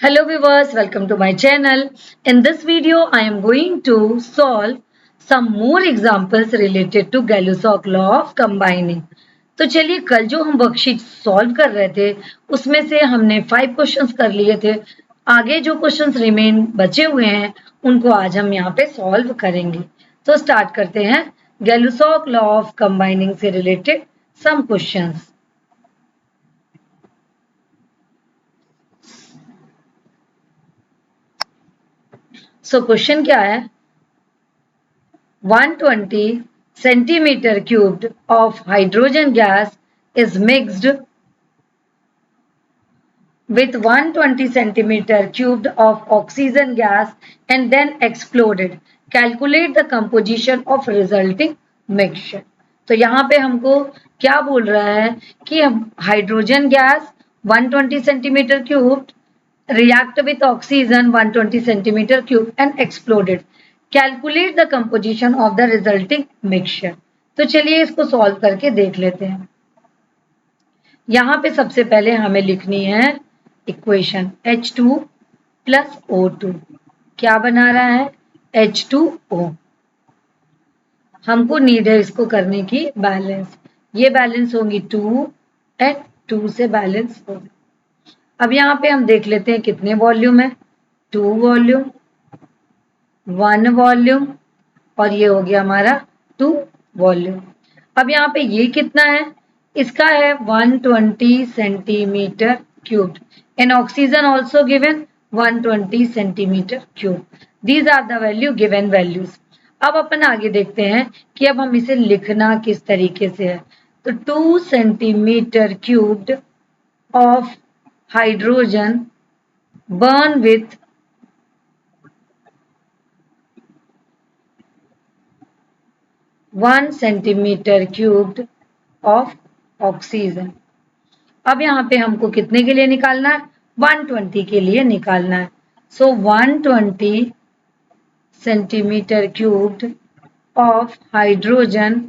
Hello viewers, welcome to my channel. In this video, I am going to solve some more examples related to Gay-Lussac law of combining. तो चलिए कल जो हम worksheet solve कर रहे थे उसमें से हमने 5 क्वेश्चंस कर लिए थे। आगे जो क्वेश्चंस रिमेन बचे हुए हैं उनको आज हम यहाँ पे सॉल्व करेंगे। तो स्टार्ट करते हैं Gay-Lussac लॉ ऑफ कंबाइनिंग से related some questions. So question क्या है, 120 centimeter cubed of hydrogen gas is mixed with 120 centimeter cubed of oxygen gas and then exploded. Calculate the composition of resulting mixture. तो यहाँ पे हमको क्या बोल रहा है कि hydrogen gas 120 centimetre cubed react with oxygen 120 centimeter cube and exploded. Calculate the composition of the resulting mixture. तो चलिए इसको सॉल्व करके देख लेते हैं। यहाँ पे सबसे पहले हमें लिखनी है इक्वेशन H2 प्लस O2 क्या बना रहा है H2O। हमको नीड है इसको करने की बैलेंस, ये बैलेंस होंगी 2 एंड 2 से बैलेंस होगी। अब यहाँ पे हम देख लेते हैं कितने वॉल्यूम है, 2 वॉल्यूम 1 वॉल्यूम और ये हो गया हमारा 2 वॉल्यूम। अब यहाँ पे ये कितना है, इसका है 120 centimetre cube and oxygen also given 120 centimetre cube. These are the value given values. अब अपन आगे देखते हैं कि अब हम इसे लिखना किस तरीके से है। तो 2 centimetre cubed of hydrogen burn with 1 centimeter cubed of oxygen। अब यहाँ पे हमको कितने के लिए निकालना है, 120 के लिए निकालना है। सो 120 centimetre cubed of hydrogen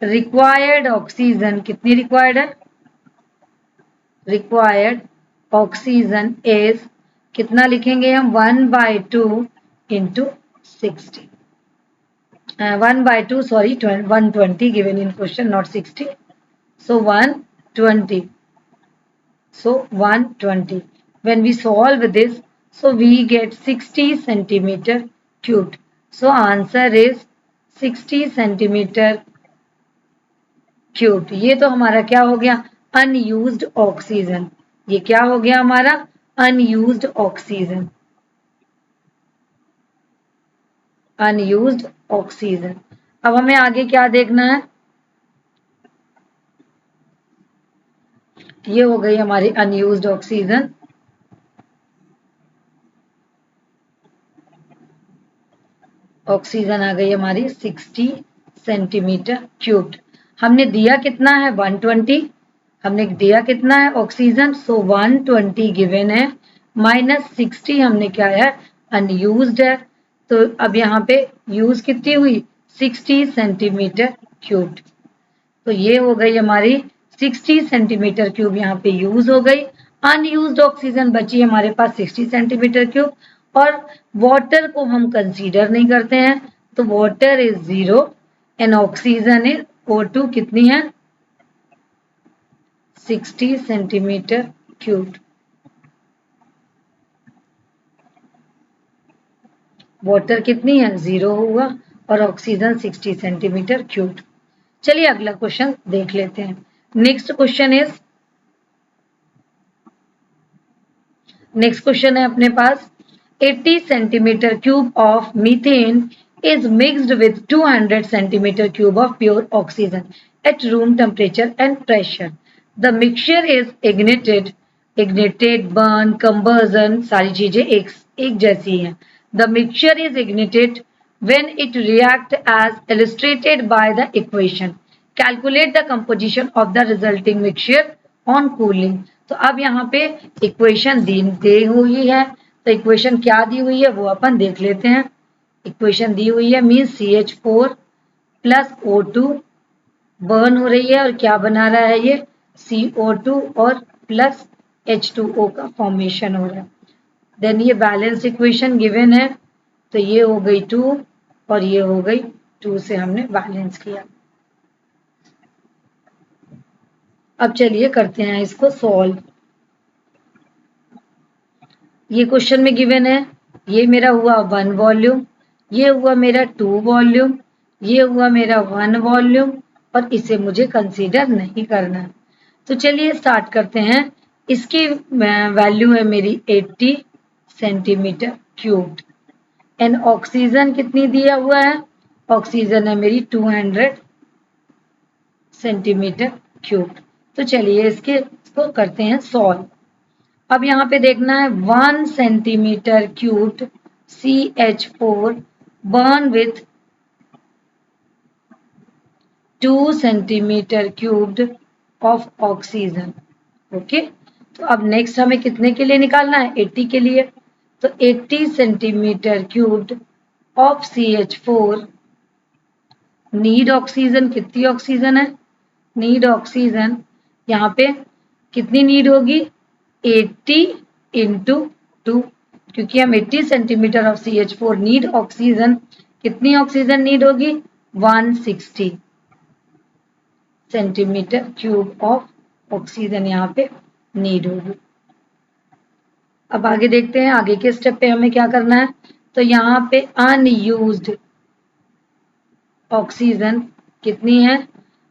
required oxygen, कितनी रिक्वायर्ड है, रिक्वायर्ड ऑक्सीजन इज, कितना लिखेंगे हम 1/2 into 60, 1/2 sorry 120 given in question not 60, so 120, so 120 when we solve this, so we get 60 centimeter cubed, so answer is 60 centimeter cubed। ये तो हमारा क्या हो गया, अनयूज्ड ऑक्सीजन, ये क्या हो गया हमारा अनयूज्ड ऑक्सीजन, अनयूज्ड ऑक्सीजन। अब हमें आगे क्या देखना है, ये हो गई हमारी अनयूज्ड ऑक्सीजन। ऑक्सीजन आ गई हमारी 60 सेंटीमीटर क्यूब्ड। हमने दिया कितना है 120, हमने दिया कितना है ऑक्सीजन, सो 120 गिवन है माइनस 60 हमने क्या है अनयूज्ड है। तो अब यहाँ पे यूज कितनी हुई 60 सेंटीमीटर क्यूब्ड। तो ये हो गई हमारी 60 सेंटीमीटर क्यूब यहाँ पे यूज हो गई। अनयूज्ड ऑक्सीजन बची हमारे पास 60 सेंटीमीटर क्यूब और वाटर को हम कंसीडर नहीं करते हैं, तो water is 0 and oxygen is O2 कितनी है 60 सेंटीमीटर क्यूब। वाटर कितनी है 0 होगा और ऑक्सीजन 60 सेंटीमीटर क्यूब। चलिए अगला क्वेश्चन देख लेते हैं। नेक्स्ट क्वेश्चन है अपने पास 80 centimetre cube of methane is mixed with 200 centimeter cube of pure oxygen at room temperature and pressure. The mixture is ignited, burn, combustion, सारी चीजें एक जैसी हैं। The mixture is ignited when it reacts as illustrated by the equation. Calculate the composition of the resulting mixture on cooling. तो अब यहाँ पे equation दी हुई है, तो इक्वेशन क्या दी हुई है वो अपन देख लेते हैं। इक्वेशन दी हुई है means CH4 plus O2 burn हो रही है और क्या बना रहा है ये CO2 और प्लस H2O का फॉर्मेशन हो रहा है। देन ये बैलेंस इक्वेशन गिवन है, तो ये हो गई 2 और ये हो गई 2 से हमने बैलेंस किया। अब चलिए करते हैं इसको सॉल्व। ये क्वेश्चन में गिवन है, ये मेरा हुआ 1 वॉल्यूम, ये हुआ मेरा 2 वॉल्यूम, ये हुआ मेरा 1 वॉल्यूम और इसे मुझे कंसीडर नहीं करना। तो चलिए स्टार्ट करते हैं। इसकी वैल्यू है मेरी 80 सेंटीमीटर क्यूब्ड एंड ऑक्सीजन कितनी दिया हुआ है, ऑक्सीजन है मेरी 200 सेंटीमीटर क्यूब्ड। तो चलिए इसको करते हैं सॉल्व। अब यहाँ पे देखना है 1 centimetre cubed CH4 burn with 2 centimetre cubed of oxygen. Okay, तो अब नेक्स्ट हमें कितने के लिए निकालना है, 80 के लिए। तो 80 centimetre cubed of CH4 need oxygen, कितनी ऑक्सीजन है, नीड ऑक्सीजन यहाँ पे कितनी नीड होगी, 80 इंटू 2, क्योंकि हम 80 centimetre of CH4 need oxygen, कितनी ऑक्सीजन नीड होगी, 160 सेंटीमीटर क्यूब ऑफ ऑक्सीजन यहाँ पे नीड होगी। अब आगे देखते हैं, आगे के स्टेप पे हमें क्या करना है। तो यहाँ पे अनयूज्ड ऑक्सीजन कितनी है,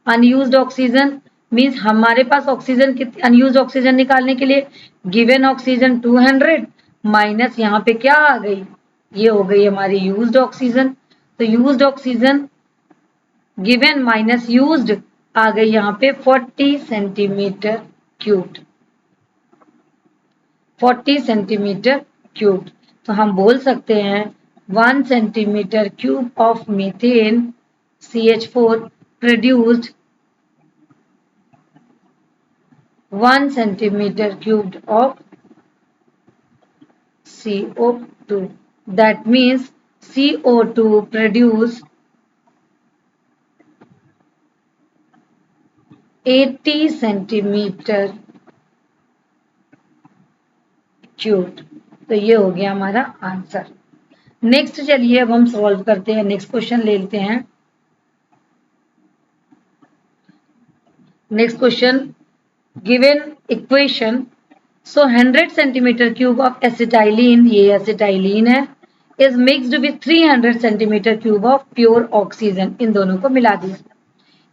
अनयूज्ड ऑक्सीजन मीन्स हमारे पास ऑक्सीजन कितनी, अनयूज्ड ऑक्सीजन निकालने के लिए गिवन ऑक्सीजन 200 माइनस यहाँ पे क्या आ गई, ये हो गई हमारी यूज्ड ऑक्सीजन। तो used oxygen given minus used आ गई यहाँ पे 40 सेंटीमीटर क्यूब्ड, 40 सेंटीमीटर क्यूब्ड। तो हम बोल सकते हैं 1 centimetre cube of methane CH4 produced 1 centimeter cubed of CO2. That means CO2 produce 80 centimeter cubed। तो ये हो गया हमारा आंसर। नेक्स्ट चलिए अब हम सॉल्व करते हैं, नेक्स्ट क्वेश्चन ले लेते हैं। Next question given equation, so 100 centimetre cube of acetylene, ये एसिटाइलिन है, is mixed with 300 centimetre cube of pure oxygen, इन दोनों को मिला दिया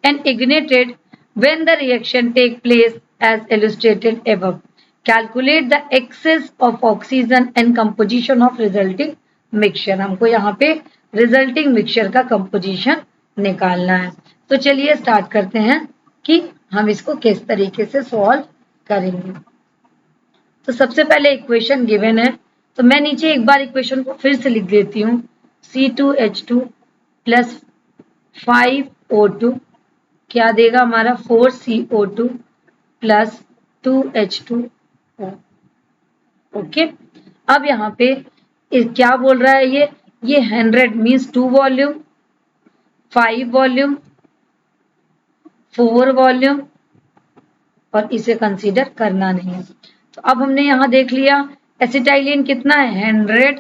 and ignited when the reaction take place as illustrated above. Calculate the excess of oxygen and composition of resulting mixture. हमको यहाँ पे रिजल्टिंग मिक्सचर का कंपोजिशन निकालना है। तो चलिए स्टार्ट करते हैं कि हम इसको किस तरीके से सॉल्व करेंगे। तो सबसे पहले इक्वेशन गिवन है, तो मैं नीचे एक बार इक्वेशन को फिर से लिख देती हूँ। C2H2 प्लस 5O2 क्या देगा हमारा 4CO2 प्लस 2H2O। ओके, अब यहाँ पे क्या बोल रहा है, ये 100 मीन्स 2 वॉल्यूम, 5 वॉल्यूम, 4 वॉल्यूम और इसे कंसीडर करना नहीं है। तो अब हमने यहाँ देख लिया एसिटाइलिन कितना है, 100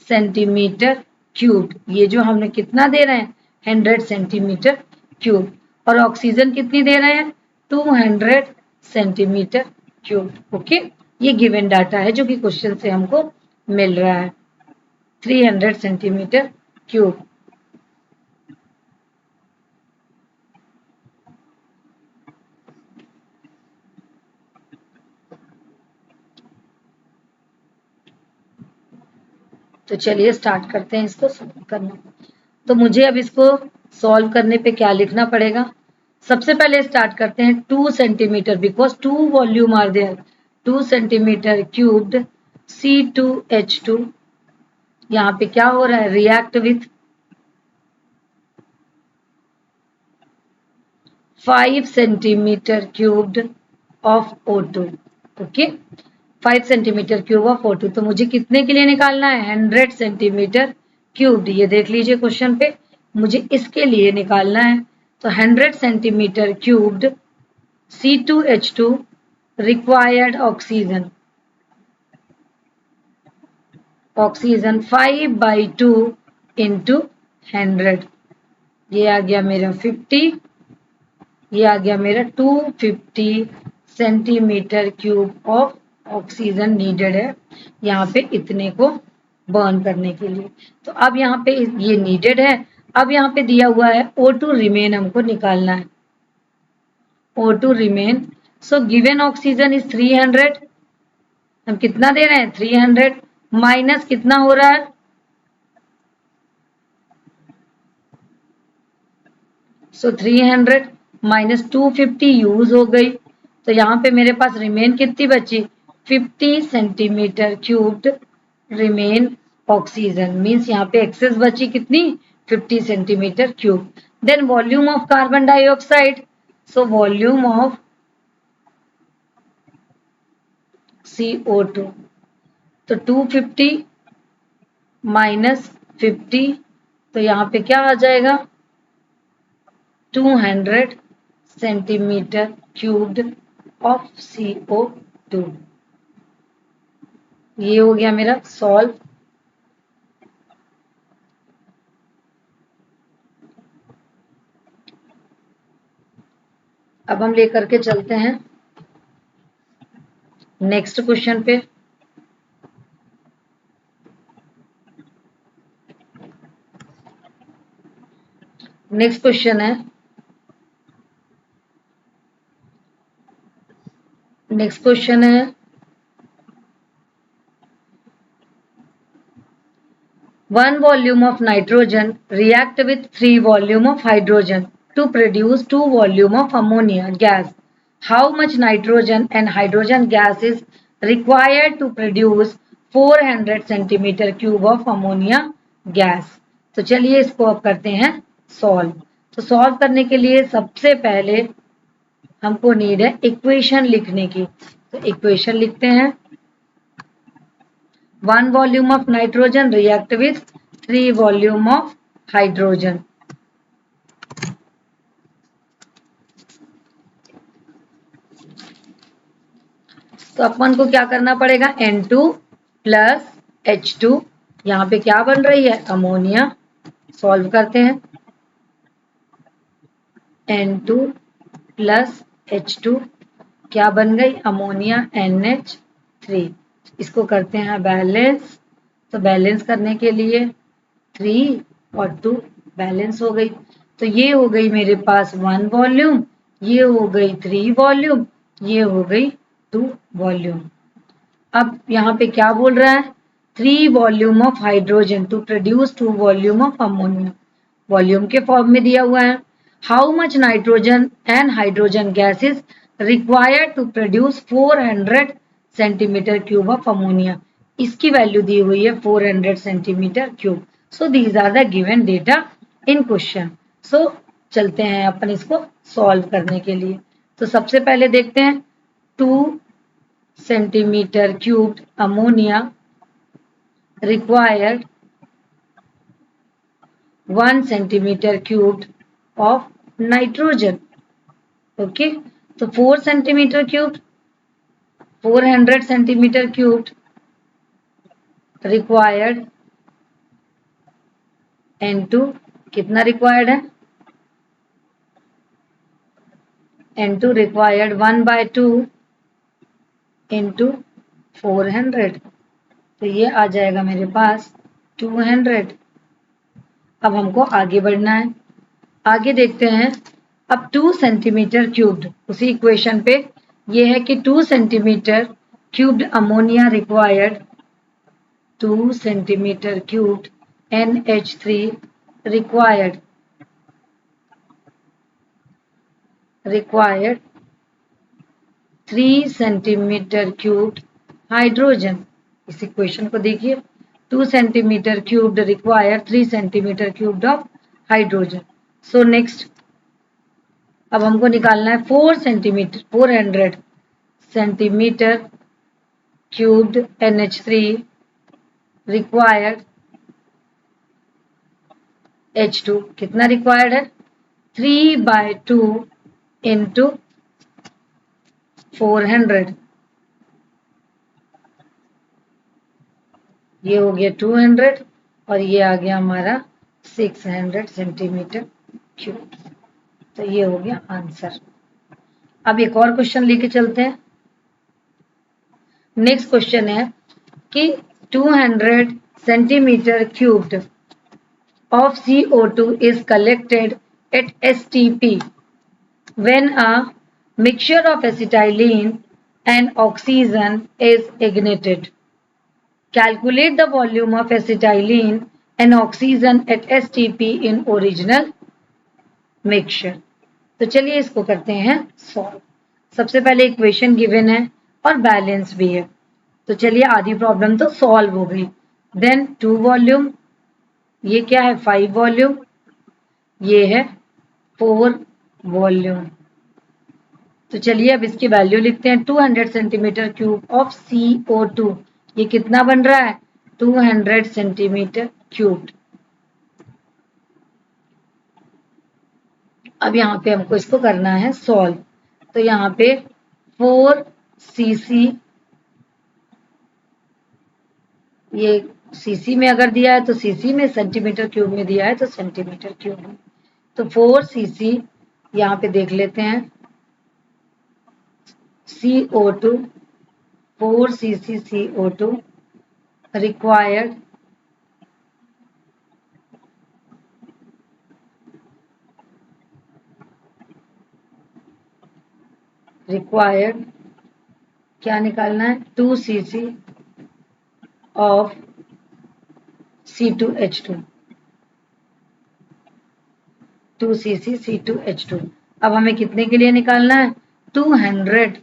सेंटीमीटर क्यूब, ये जो हमने कितना दे रहे हैं 100 सेंटीमीटर क्यूब, और ऑक्सीजन कितनी दे रहे हैं 200 सेंटीमीटर क्यूब। ओके, ये गिवन डाटा है जो कि क्वेश्चन से हमको मिल रहा है, 300 सेंटीमीटर क्यूब। तो चलिए स्टार्ट करते हैं इसको सॉल्व करना। तो मुझे अब इसको सॉल्व करने पे क्या लिखना पड़ेगा, सबसे पहले स्टार्ट करते हैं 2 centimetre, because 2 volume are there, 2 centimetre cubed C2H2, यहाँ पे क्या हो रहा है, react with 5 centimetre cubed of O2। Okay, 5 centimetre cube of O2। तो मुझे कितने के लिए निकालना है, 100 सेंटीमीटर क्यूब्ड, ये देख लीजिए क्वेश्चन पे, मुझे इसके लिए निकालना है। तो 100 centimetre cubed C2H2 required oxygen, oxygen 5/2 into 100, ये आ गया मेरा 50, ये आ गया मेरा 250 centimetre cube of oxygen needed है यहाँ पे इतने को बर्न करने के लिए। तो अब यहाँ पे ये नीडेड है। अब यहाँ पे दिया हुआ है O2 रिमेन हमको निकालना है। O2 remain, so given oxygen is 300, हम कितना दे रहे हैं 300, माइनस कितना हो रहा है, सो 300 माइनस 250 यूज हो गई। तो यहाँ पे मेरे पास रिमेन कितनी बची, 50 centimetre cubed remain oxygen, means यहाँ पे एक्सेस बची कितनी 50 centimetre cube. Then volume of carbon dioxide, so volume of CO2, तो 250 माइनस 50, तो यहाँ पे क्या आ जाएगा 200 सेंटीमीटर क्यूब्ड ऑफ CO2। ये हो गया मेरा सॉल्व। अब हम लेकर के चलते हैं नेक्स्ट क्वेश्चन पे। नेक्स्ट क्वेश्चन है, नेक्स्ट क्वेश्चन है 1 volume of nitrogen react with 3 volume of hydrogen to produce 2 volume of ammonia gas. How much nitrogen and hydrogen gas is required to produce 400 centimeter cube of ammonia gas? तो चलिए इसको अब करते हैं solve. तो solve करने के लिए सबसे पहले हमको नीड है इक्वेशन लिखने की। तो इक्वेशन लिखते हैं, 1 volume of nitrogen react with 3 volume of hydrogen. तो अपन को क्या करना पड़ेगा, N2 प्लस H2, यहाँ पे क्या बन रही है अमोनिया, सॉल्व करते हैं, N2 प्लस H2 क्या बन गई अमोनिया NH3। इसको करते हैं बैलेंस। तो बैलेंस करने के लिए 3 और 2 बैलेंस हो गई। तो ये हो गई मेरे पास 1 वॉल्यूम, ये हो गई 3 वॉल्यूम, ये हो गई 2 वॉल्यूम। अब यहाँ पे क्या बोल रहा है, 3 volume of hydrogen to produce 2 volume of ammonia, volume के फॉर्म में दिया हुआ है। How much nitrogen and hydrogen gases required to produce 400 centimetre cube of ammonia, इसकी वैल्यू दी हुई है 400 centimetre cube. So these are the given data in question. So चलते हैं अपन इसको सॉल्व करने के लिए। तो सबसे पहले देखते हैं 2 centimetre cubed ammonia required 1 centimetre cubed of nitrogen. Okay, तो 4 centimetre cubed, 400 centimetre cubed required, N2 कितना रिक्वायर्ड है, N2 रिक्वायर्ड 1/2 इंटू 400, तो ये आ जाएगा मेरे पास 200। अब हमको आगे बढ़ना है, आगे देखते हैं। अब 2 सेंटीमीटर क्यूब्ड, उसी इक्वेशन पे ये है कि 2 centimetre cubed ammonia required, 2 centimetre cubed NH3 required 3 centimetre cubed hydrogen. इस इक्वेशन को देखिए, 2 centimetre cubed require 3 centimetre cubed of hydrogen. So next अब हमको निकालना है 400 centimetre cubed NH3 required H2 कितना रिक्वायर्ड है 3/2 इंटू 400। ये हो गया 200 और ये आ गया हमारा 600 सेंटीमीटर क्यूब। तो ये हो गया आंसर। अब एक और क्वेश्चन लेके चलते हैं। नेक्स्ट क्वेश्चन है कि 200 centimetre cubed of CO2 is collected at STP when a mixture of acetylene and oxygen is ignited. Calculate the volume of acetylene and oxygen at STP in original mixture. तो चलिए इसको करते हैं solve. सबसे पहले equation given है और balance भी है। तो चलिए आधी प्रॉब्लम तो सॉल्व हो गई। देन 2 वॉल्यूम, ये क्या है 5 वॉल्यूम, ये है 4 वॉल्यूम। तो चलिए अब इसकी वैल्यू लिखते हैं। 200 सेंटीमीटर क्यूब ऑफ CO2, ये कितना बन रहा है 200 सेंटीमीटर क्यूब। अब यहाँ पे हमको इसको करना है सॉल्व। तो यहाँ पे 4 cc, ये सीसी में अगर दिया है तो सीसी में, सेंटीमीटर क्यूब में दिया है तो सेंटीमीटर क्यूब में। तो 4 cc यहाँ पे देख लेते हैं CO2, 4 cc CO2 required क्या निकालना है 2 cc of C2H2, 2 cc C2H2। अब हमें कितने के लिए निकालना है 200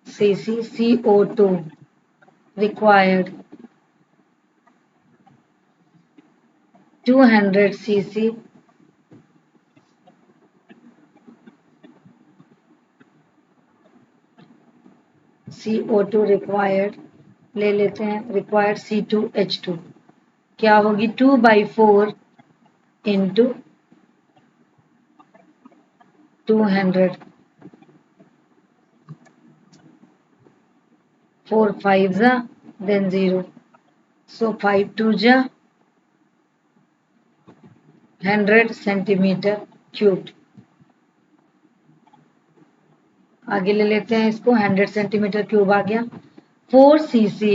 cc CO2 required 200 cc CO2 required, ले लेते हैं रिक्वायर्ड C2H2, क्या होगी 2/4 इंटू 200, 4 5 जा देन 0, सो 5 2 जा 100 सेंटीमीटर क्यूब। आगे ले लेते हैं इसको, 100 सेंटीमीटर क्यूब आ गया। 4 cc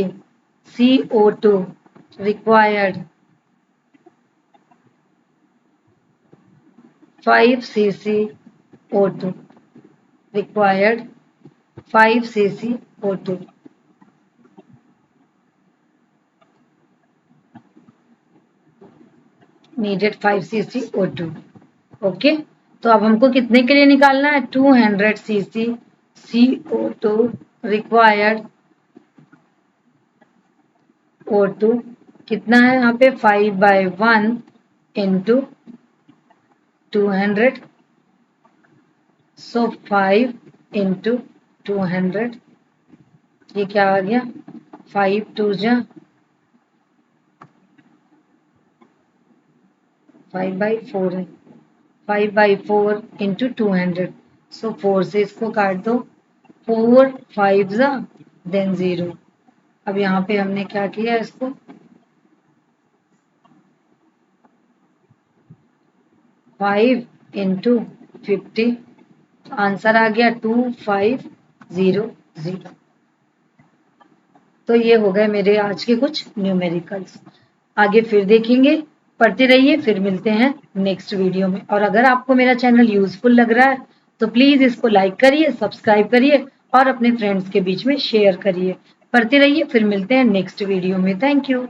CO2 required 5 cc O2 required 5 cc O2, needed 5 cc O2। Okay, तो अब हमको कितने के लिए निकालना है 200 cc CO2 required O2 कितना है यहाँ पे 5/1 इंटू 200, सो 5 इंटू 200, ये क्या आ गया 5 2 जा 5/4 है, 5/4 इंटू 200, सो 4 से इसको काट दो, 4 5 जा देन 0। अब यहाँ पे हमने क्या किया इसको 5 इंटू 50, आंसर आ गया 2500। तो ये हो गए मेरे आज के कुछ न्यूमेरिकल्स। आगे फिर देखेंगे, पढ़ते रहिए, फिर मिलते हैं नेक्स्ट वीडियो में। और अगर आपको मेरा चैनल यूजफुल लग रहा है तो प्लीज इसको लाइक करिए, सब्सक्राइब करिए और अपने फ्रेंड्स के बीच में शेयर करिए। पढ़ते रहिए, फिर मिलते हैं नेक्स्ट वीडियो में। Thank you.